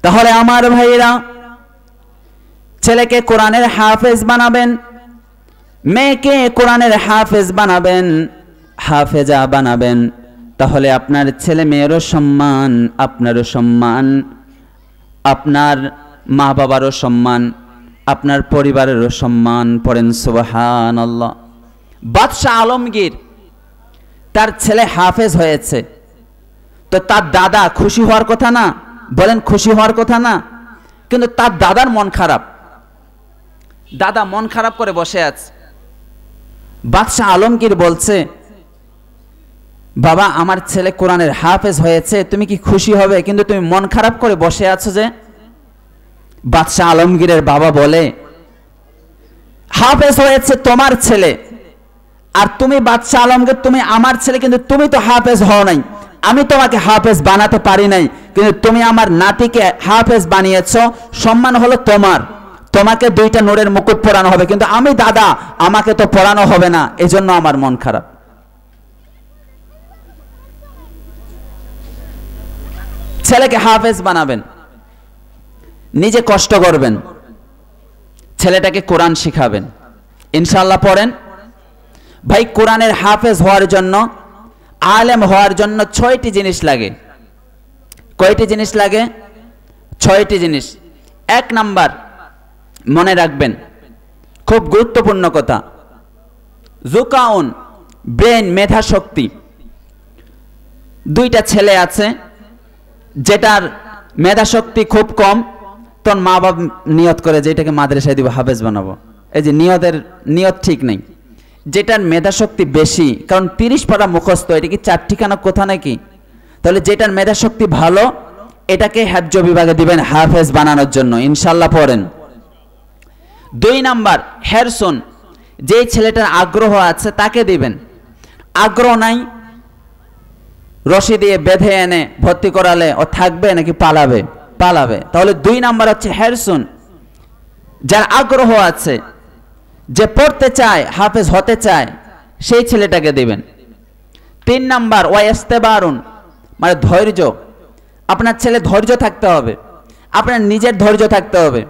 তাহলে আমার ভাইরা, ছেলেকে কোরআনের হাফেজ বানাবেন, মেয়েকে কোরআনের হাফেজ বানাবেন, হাফেজা বানাবেন। তাহলে আপনার ছেলে মেয়েরও সম্মান, আপনারও সম্মান, আপনার মা বাবারও সম্মান, আপনার পরিবারেরও সম্মান। পড়েন সুবহানাল্লাহ। বাদশাহ আলমগীর, তার ছেলে হাফেজ হয়েছে, তো তার দাদা খুশি হওয়ার কথা না? বলেন, খুশি হওয়ার কথা না? কিন্তু তার দাদার মন খারাপ, দাদা মন খারাপ করে বসে আছে। বাদশাহ আলমগীর বলছে, বাবা আমার ছেলে কোরআনের হাফেজ হয়েছে, তুমি কি খুশি হবে? কিন্তু তুমি মন খারাপ করে বসে আছো যে? বাদশাহ আলমগীরের বাবা বলে, হাফেজ হয়েছে তোমার ছেলে, আর তুমি বাদশাহ আলমগীর, তুমি আমার ছেলে, কিন্তু তুমি তো হাফেজ হও নাই। আমি তোমাকে হাফেজ বানাতে পারি নাই, কিন্তু তুমি আমার নাতিকে হাফেজ বানিয়েছো, সম্মান হলো তোমার। তোমাকে 2টা নূরের মুকুট পরানো হবে, কিন্তু আমি দাদা, আমাকে তো পরানো হবে না, এজন্য আমার মন খারাপ। ছেলেকে হাফেজ বানাবেন, নিজে কষ্ট করবেন, ছেলেটাকে কোরআন শিখাবেন, ইনশাআল্লাহ। পড়েন ভাই, কোরআনের হাফেজ হওয়ার জন্য, আলেম হওয়ার জন্য 6টি জিনিস লাগে। কয়টি জিনিস লাগে? 6টি জিনিস। 1 নাম্বার, মনে রাখবেন, খুব গুরুত্বপূর্ণ কথা, জুকাউন, ব্রেন, মেধা শক্তি। 2টা ছেলে আছে, যেটার মেধা শক্তি খুব কম, তখন মা বাবা নিয়ত করে যে এটাকে মাদ্রাসায় দিব, হাফেজ বানাবো। এই যে নিয়ত ঠিক নেই। যেটার মেধা শক্তি বেশি, কারণ 30 পারা মুখস্থ, এটা কি 4 ঠিকানা কথা নাকি? তাহলে যেটার মেধা শক্তি ভালো, এটাকে হেফজ বিভাগে দিবেন হাফেজ বানানোর জন্য, ইনশাআল্লাহ। পড়েন 2 নাম্বার, হেরসুন, যে ছেলেটার আগ্রহ আছে তাকে দিবেন। আগ্রহ নাই, রশি দিয়ে বেঁধে এনে ভর্তি করালে ও থাকবে নাকি পালাবে? পালাবে। তাহলে 2 নাম্বার হচ্ছে হেরসুন, যার আগ্রহ আছে, যে পড়তে চায়, হাফেজ হতে চায়, সেই ছেলেটাকে দিবেন। 3 নাম্বার, ওয়াইস্তেবারুন, মানে ধৈর্য। আপনার ছেলে ধৈর্য থাকতে হবে, আপনার নিজের ধৈর্য থাকতে হবে।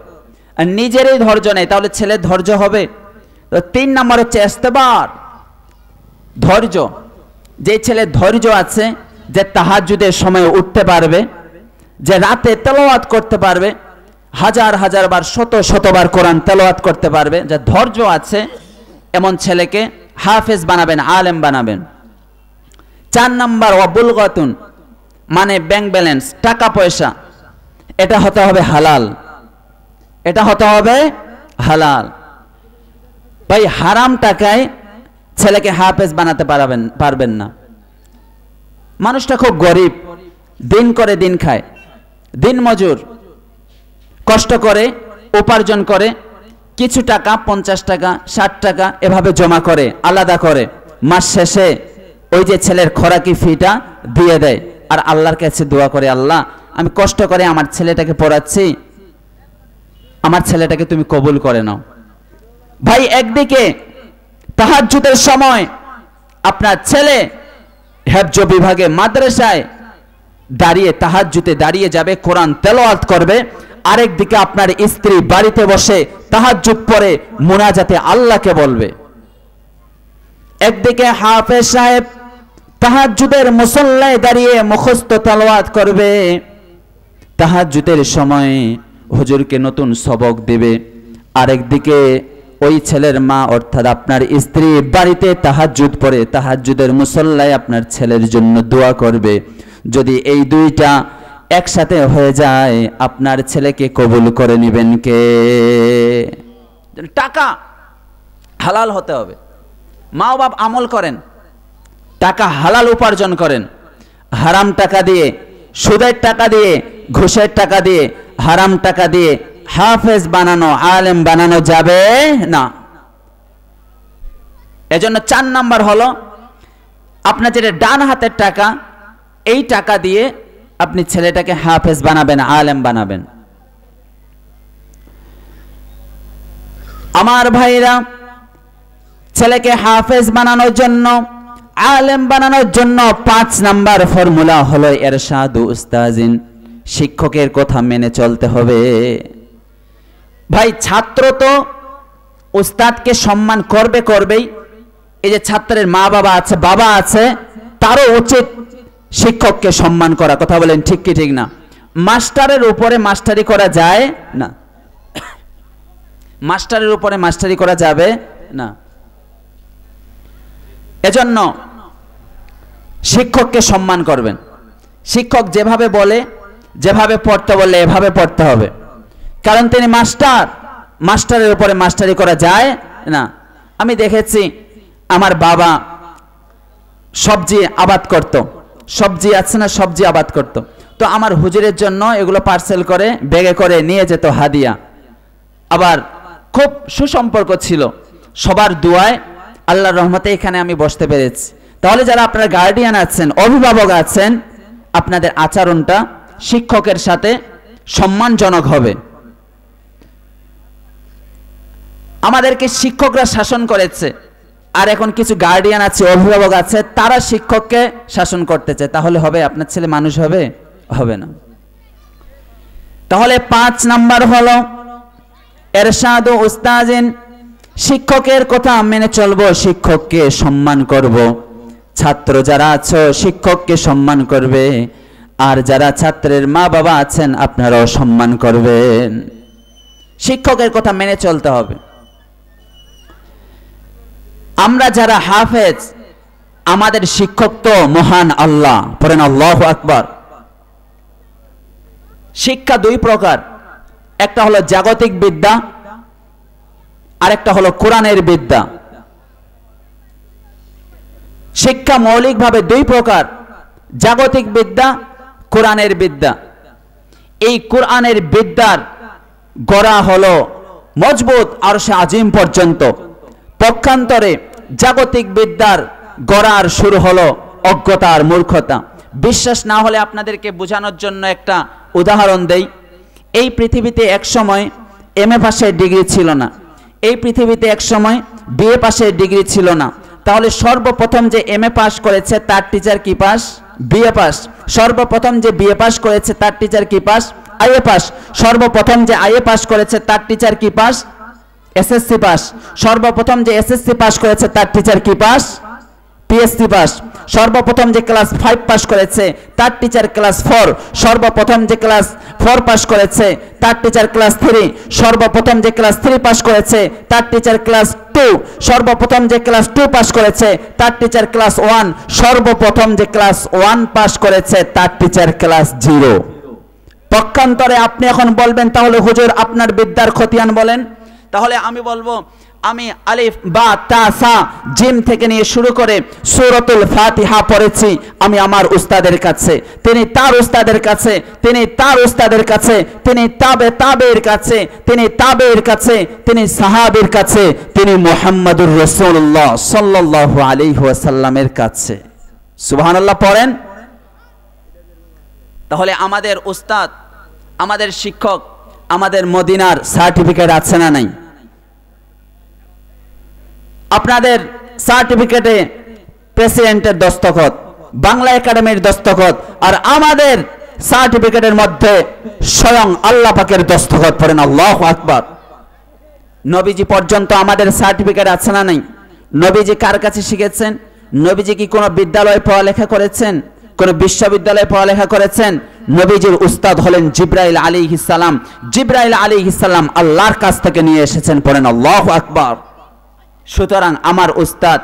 আর নিজেরই ধৈর্য নেই, তাহলে ছেলের ধৈর্য হবে? তো 3 নাম্বার হচ্ছে ইস্তেবার, ধৈর্য। যে ছেলে ধৈর্য আছে, যে তাহাজ্জুদের সময় উঠতে পারবে, যে রাতে তেলাওয়াত করতে পারবে, হাজার হাজার বার, শত শতবার কোরআন তেলাওয়াত করতে পারবে, যে ধৈর্য আছে, এমন ছেলেকে হাফেজ বানাবেন, আলেম বানাবেন। 4 নাম্বার, ওয়াবুলগাতুন, মানে ব্যাংক ব্যালেন্স, টাকা পয়সা, এটা হতে হবে হালাল, এটা হতে হবে হালাল। ভাই, হারাম টাকায় ছেলেকে হাফেজ বানাতে পারবেন না। মানুষটা খুব গরিব, দিন করে দিন খায়, দিন মজুর, কষ্ট করে উপার্জন করে, কিছু টাকা 50 টাকা 60 টাকা এভাবে জমা করে, আলাদা করে, মাস শেষে ওই যে ছেলের খোরাকি ফিটা দিয়ে দেয়, আর আল্লাহর কাছে দোয়া করে, আল্লাহ আমি কষ্ট করে আমার ছেলেটাকে পড়াচ্ছি, আমার ছেলেটাকে তুমি কবুল করে নাও। ভাই, একদিকে তাহাজ্জুদের সময় আপনার ছেলে হেফজ বিভাগে মাদ্রাসায় দাঁড়িয়ে, তাহাজ্জুদে দাঁড়িয়ে যাবে, কোরআন তেলাওয়াত করবে, আরেকদিকে আপনার স্ত্রী বাড়িতে বসে তাহাজ্জুদ পড়ে মুনাজাতে আল্লাহকে বলবে। একদিকে হাফেজ সাহেব তাহাজ্জুদের মুসল্লায় দাঁড়িয়ে মুখস্থ তেলাওয়াত করবে, তাহাজ্জুদের সময় হুজুরকে নতুন সবক দেবে, আরেকদিকে ওই ছেলের মা অর্থাৎ আপনার স্ত্রী বাড়িতে তাহাজ্জুদ পড়ে তাহাজ্জুদের মুসল্লায় আপনার ছেলের জন্য দোয়া করবে। যদি এই 2টা একসাথে হয়ে যায়, আপনার ছেলেকে কবুল করে নেবেন কে? টাকা হালাল হতে হবে। মা বাপ আমল করেন, টাকা হালাল উপার্জন করেন। হারাম টাকা দিয়ে, সুদের টাকা দিয়ে, ঘুষের টাকা দিয়ে, হারাম টাকা দিয়ে হাফেজ বানানো, আলেম বানানো যাবে না। এজন্য 4 নাম্বার হলো, আপনার যেটা ডান হাতের টাকা, এই টাকা দিয়ে আপনি ছেলেটাকে হাফেজ বানাবেন, আলেম বানাবেন। আমার ভাইরা, ছেলেকে হাফেজ বানানোর জন্য, আলেম বানানোর জন্য 5 নাম্বার ফর্মুলা হলো ইরশাদু উস্তাজিন। শিক্ষকের কথা মেনে চলতে হবে। ভাই ছাত্র তো উস্তাদকে সম্মান করবেই। এই যে ছাত্রের মা বাবা আছে, বাবা আছে, তারও উচিত শিক্ষককে সম্মান করা। কথা বলেন ঠিক কি ঠিক না? মাস্টারের উপরে মাস্টারি করা যায় না, মাস্টারের উপরে মাস্টারি করা যাবে না। এজন্য শিক্ষককে সম্মান করবেন। শিক্ষক যেভাবে বলে, যেভাবে পড়তে বলে এভাবে পড়তে হবে, কারণ তিনি মাস্টার। মাস্টারের উপরে মাস্টারি করা যায় না। আমি দেখেছি আমার বাবা সবজি আবাদ করত, সবজি আছে না, সবজি আবাদ করত। তো আমার হুজুরের জন্য এগুলো পার্সেল করে ব্যাগে করে নিয়ে যেত হাদিয়া। আবার খুব সুসম্পর্ক ছিল, সবার দুয়ায় আল্লাহর রহমতে এখানে আমি বসতে পেরেছি। তাহলে যারা আপনার গার্ডিয়ান আছেন, অভিভাবক আছেন, আপনাদের আচরণটা শিক্ষকের সাথে সম্মানজনক হবে। আমাদেরকে শিক্ষকরা শাসন করেছে, আর এখন কিছু গার্ডিয়ান আছে, অভিভাবক আছে, তারা শিক্ষককে শাসন করতেছে। তাহলে হবে? আপনার ছেলে মানুষ হবে? হবে না। তাহলে 5 নাম্বার হলো ইরশাদু উস্তাজিন, শিক্ষকের কথা মেনে চলবো, শিক্ষককে সম্মান করব। ছাত্র যারা আছো শিক্ষককে সম্মান করবে, আর যারা ছাত্রের মা বাবা আছেন আপনারাও সম্মান করবেন। শিক্ষকের কথা মেনে চলতে হবে। আমরা যারা হাফেজ, আমাদের শিক্ষক তো মহান আল্লাহ, পড়েন আল্লাহু আকবার। শিক্ষা 2 প্রকার, একটা হলো জাগতিক বিদ্যা, আরেকটা হলো কোরআনের বিদ্যা। শিক্ষা মৌলিকভাবে 2 প্রকার, জাগতিক বিদ্যা, কোরআনের বিদ্যা। এই কোরআনের বিদ্যার গড়া হলো মজবুত আরশে আজিম পর্যন্ত। পক্ষান্তরে জাগতিক বিদ্যার গড়ার শুরু হলো অজ্ঞতা আর মূর্খতা। বিশ্বাস না হলে আপনাদেরকে বোঝানোর জন্য একটা উদাহরণ দেই। এই পৃথিবীতে এক সময় এমএ পাশের ডিগ্রি ছিল না, এই পৃথিবীতে এক সময় বিএ পাশের ডিগ্রি ছিল না। তাহলে সর্বপ্রথম যে এমএ পাস করেছে তার টিচার কি পাস? BA pass. সর্বপ্রথম যে বিএ পাস করেছে তার টিচার কি পাস? IA pass. সর্বপ্রথম যে আইএ পাস করেছে তার টিচার কি পাস? SSC pass. সর্বপ্রথম যে এসএসসি পাস করেছে তার টিচার কি পাস? PSC pass. সর্বপ্রথম যে ক্লাস 5 পাস করেছে তার টিচার ক্লাস 4। সর্বপ্রথম যে ক্লাস 4 পাস করেছে তার টিচার ক্লাস 3। সর্বপ্রথম যে ক্লাস 3 পাস করেছে তার টিচার ক্লাস 2। সর্বপ্রথম যে ক্লাস 2 পাস করেছে তার টিচার ক্লাস 1। সর্বপ্রথম যে ক্লাস 1 পাস করেছে তার টিচার ক্লাস 0। পক্ষান্তরে আপনি এখন বলবেন তাহলে হুজুর আপনার বিদ্যার খতিয়ান বলেন। তাহলে আমি বলবো, আমি আলিফ বা তা সা জিম থেকে নিয়ে শুরু করে সূরাতুল ফাতিহা পড়েছি আমি আমার উস্তাদের কাছে, তিনি তার উস্তাদের কাছে, তিনি তার উস্তাদের কাছে, তিনি তাবের কাছে, তিনি তাবের কাছে, তিনি সাহাবীর কাছে, তিনি মুহাম্মাদুর রাসূলুল্লাহ সাল্লাল্লাহু আলাইহি ওয়াসাল্লামের কাছে। সুবহানাল্লাহ পড়েন। তাহলে আমাদের উস্তাদ, আমাদের শিক্ষক, আমাদের মদিনার সার্টিফিকেট আছে না নাই? আপনাদের সার্টিফিকেটে প্রেসিডেন্টের দস্তখত, বাংলা একাডেমির দস্তখত, আর আমাদের সার্টিফিকেটের মধ্যে স্বয়ং আল্লাহ পাকের দস্তখত। পড়েন আল্লাহু আকবার। নবীজি পর্যন্ত আমাদের সার্টিফিকেট আছে না নাই? নবীজি কার কাছে শিখেছেন? নবীজি কি কোনো বিদ্যালয়ে পড়ালেখা করেছেন? কোন বিশ্ববিদ্যালয়ে পড়ালেখা করেছেন? নবীজির উস্তাদ হলেন জিবরাইল আলাইহিস সালাম। জিবরাইল আলাইহিস সালাম আল্লাহর কাছ থেকে নিয়ে এসেছেন। পড়েন আল্লাহু আকবার। সুতরাং আমার উস্তাদ,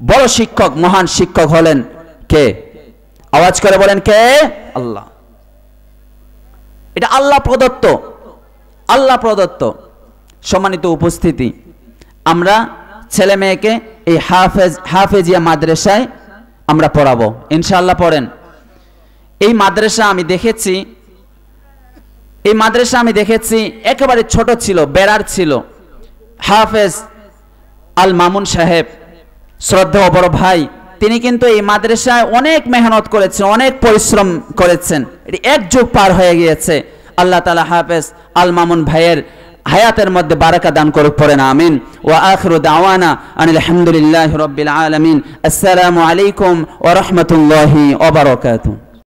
বড় শিক্ষক, মহান শিক্ষক হলেন কে? আওয়াজ করে বলেন কে? আল্লাহ। এটা আল্লাহ প্রদত্ত, আল্লাহ প্রদত্ত। সম্মানিত উপস্থিতি, আমরা ছেলে মেয়েকে এই হাফেজিয়া মাদ্রাসায় আমরা পড়াবো ইনশাআল্লাহ। পড়েন। এই মাদ্রাসা আমি দেখেছি একেবারে ছোট ছিল, বেড়ার ছিল। হাফেজ আল মামুন সাহেব, শ্রদ্ধেয় বড় ভাই, তিনি কিন্তু এই মাদ্রাসায় অনেক মেহনত করেছেন, অনেক পরিশ্রম করেছেন। এটি 1 যুগ পার হয়ে গিয়েছে। আল্লাহ তাআলা হাফেজ আল মামুন ভাইয়ের হায়াতের মধ্যে বারাকা দান করুক। পড়েন আমিন। ওয়া আখিরু দাওয়ানা আনিল হামদুলিল্লাহি রাব্বিল আলামিন। আসসালামু আলাইকুম ওয়া রাহমাতুল্লাহি ওয়া বারাকাতুহু।